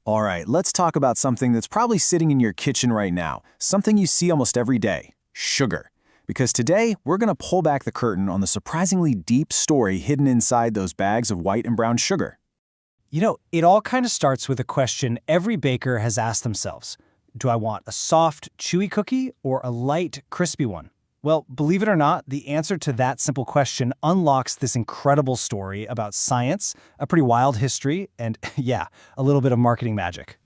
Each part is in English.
All right, let's talk about something that's probably sitting in your kitchen right now, something you see almost every day, sugar. Because today, we're going to pull back the curtain on the surprisingly deep story hidden inside those bags of white and brown sugar. You know, it all kind of starts with a question every baker has asked themselves. Do I want a soft, chewy cookie or a light, crispy one? Well, believe it or not, the answer to that simple question unlocks this incredible story about science, a pretty wild history, and yeah, a little bit of marketing magic.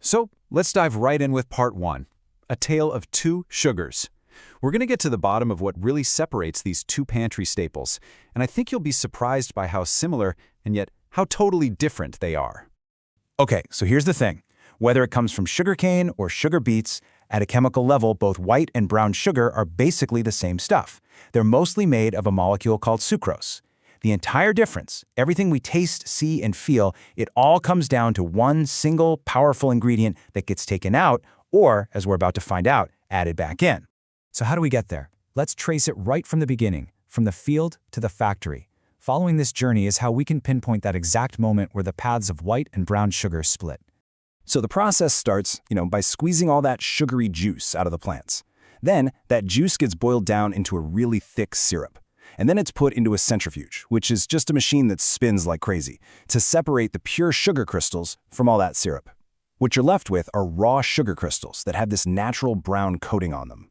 So let's dive right in with part one, a tale of two sugars. We're going to get to the bottom of what really separates these two pantry staples, and I think you'll be surprised by how similar and yet how totally different they are. Okay, so here's the thing. Whether it comes from sugarcane or sugar beets, at a chemical level, both white and brown sugar are basically the same stuff. They're mostly made of a molecule called sucrose. The entire difference, everything we taste, see, and feel, it all comes down to one single powerful ingredient that gets taken out or, as we're about to find out, added back in. So how do we get there? Let's trace it right from the beginning, from the field to the factory. Following this journey is how we can pinpoint that exact moment where the paths of white and brown sugar split. So the process starts, by squeezing all that sugary juice out of the plants. Then that juice gets boiled down into a really thick syrup. And then it's put into a centrifuge, which is just a machine that spins like crazy, to separate the pure sugar crystals from all that syrup. What you're left with are raw sugar crystals that have this natural brown coating on them.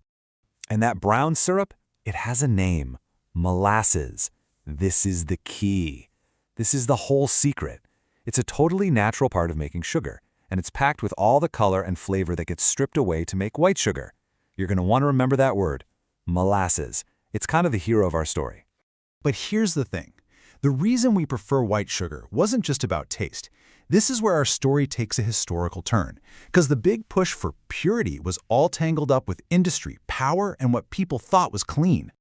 And that brown syrup, it has a name, molasses. This is the key. This is the whole secret. It's a totally natural part of making sugar, and it's packed with all the color and flavor that gets stripped away to make white sugar. You're going to want to remember that word, molasses. It's kind of the hero of our story. But here's the thing. The reason we prefer white sugar wasn't just about taste. This is where our story takes a historical turn, because the big push for purity was all tangled up with industry, power, and what people thought was clean.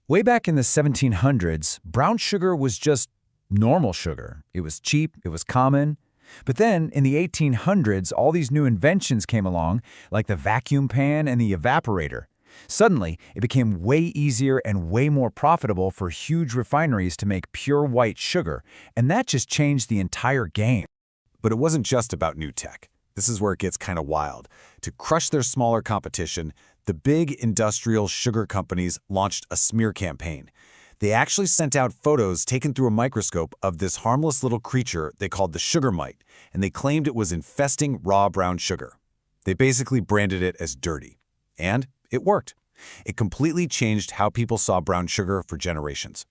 Way back in the 1700s, brown sugar was just normal sugar. It was cheap, it was common. But then, in the 1800s, all these new inventions came along, like the vacuum pan and the evaporator. Suddenly, it became way easier and way more profitable for huge refineries to make pure white sugar, and that just changed the entire game. But it wasn't just about new tech. This is where it gets kind of wild. To crush their smaller competition, the big industrial sugar companies launched a smear campaign. They actually sent out photos taken through a microscope of this harmless little creature they called the sugar mite, and they claimed it was infesting raw brown sugar. They basically branded it as dirty. And it worked. It completely changed how people saw brown sugar for generations.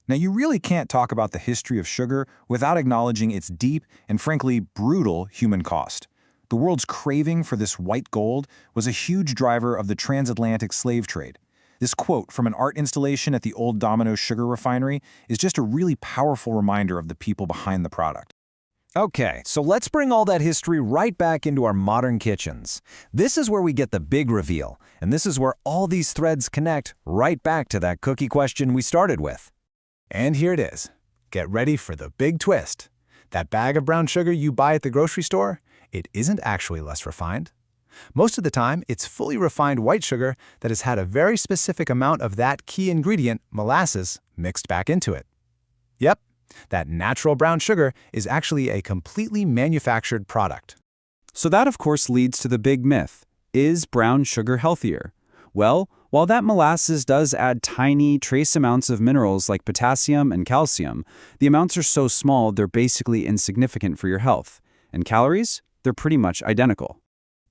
Now, you really can't talk about the history of sugar without acknowledging its deep and frankly brutal human cost. The world's craving for this white gold was a huge driver of the transatlantic slave trade. This quote from an art installation at the old Domino sugar refinery is just a really powerful reminder of the people behind the product. Okay, so let's bring all that history right back into our modern kitchens. This is where we get the big reveal, and this is where all these threads connect right back to that cookie question we started with. And here it is. Get ready for the big twist. That bag of brown sugar you buy at the grocery store, it isn't actually less refined. Most of the time, it's fully refined white sugar that has had a very specific amount of that key ingredient, molasses, mixed back into it. Yep, that natural brown sugar is actually a completely manufactured product. So that, of course, leads to the big myth. Is brown sugar healthier? Well, while that molasses does add tiny, trace amounts of minerals like potassium and calcium, the amounts are so small they're basically insignificant for your health. And calories? They're pretty much identical.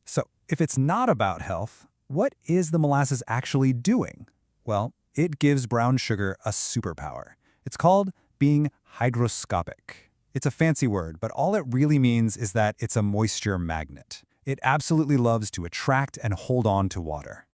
So, if it's not about health, what is the molasses actually doing? Well, it gives brown sugar a superpower. It's called being hygroscopic. It's a fancy word, but all it really means is that it's a moisture magnet. It absolutely loves to attract and hold on to water.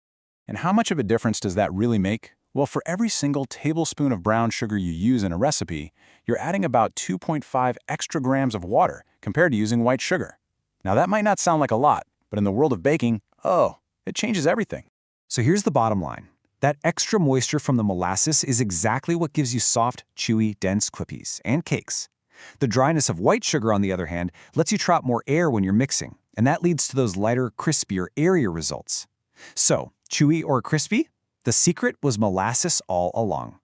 And how much of a difference does that really make? Well, for every single tablespoon of brown sugar you use in a recipe, you're adding about 2.5 extra grams of water compared to using white sugar. Now, that might not sound like a lot, but in the world of baking, it changes everything. So here's the bottom line. That extra moisture from the molasses is exactly what gives you soft, chewy, dense cookies and cakes. The dryness of white sugar, on the other hand, lets you trap more air when you're mixing, and that leads to those lighter, crispier, airier results. So, chewy or crispy? The secret was molasses all along.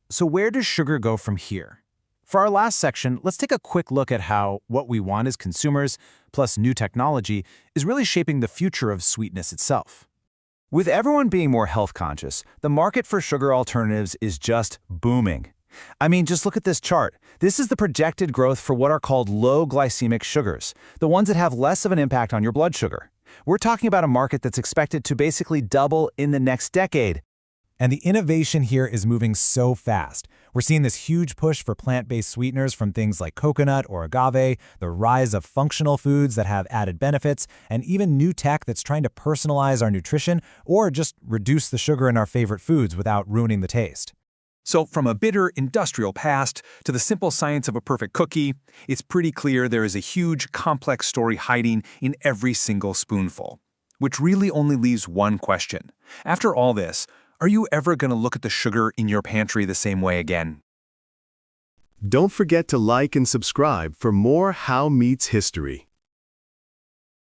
So where does sugar go from here? For our last section, let's take a quick look at how what we want as consumers, plus new technology, is really shaping the future of sweetness itself. With everyone being more health conscious, the market for sugar alternatives is just booming. I mean, just look at this chart. This is the projected growth for what are called low glycemic sugars, the ones that have less of an impact on your blood sugar. We're talking about a market that's expected to basically double in the next decade. And the innovation here is moving so fast. We're seeing this huge push for plant-based sweeteners from things like coconut or agave, the rise of functional foods that have added benefits, and even new tech that's trying to personalize our nutrition or just reduce the sugar in our favorite foods without ruining the taste. So from a bitter industrial past to the simple science of a perfect cookie, it's pretty clear there is a huge, complex story hiding in every single spoonful. Which really only leaves one question. After all this, are you ever going to look at the sugar in your pantry the same way again? Don't forget to like and subscribe for more How Meets History.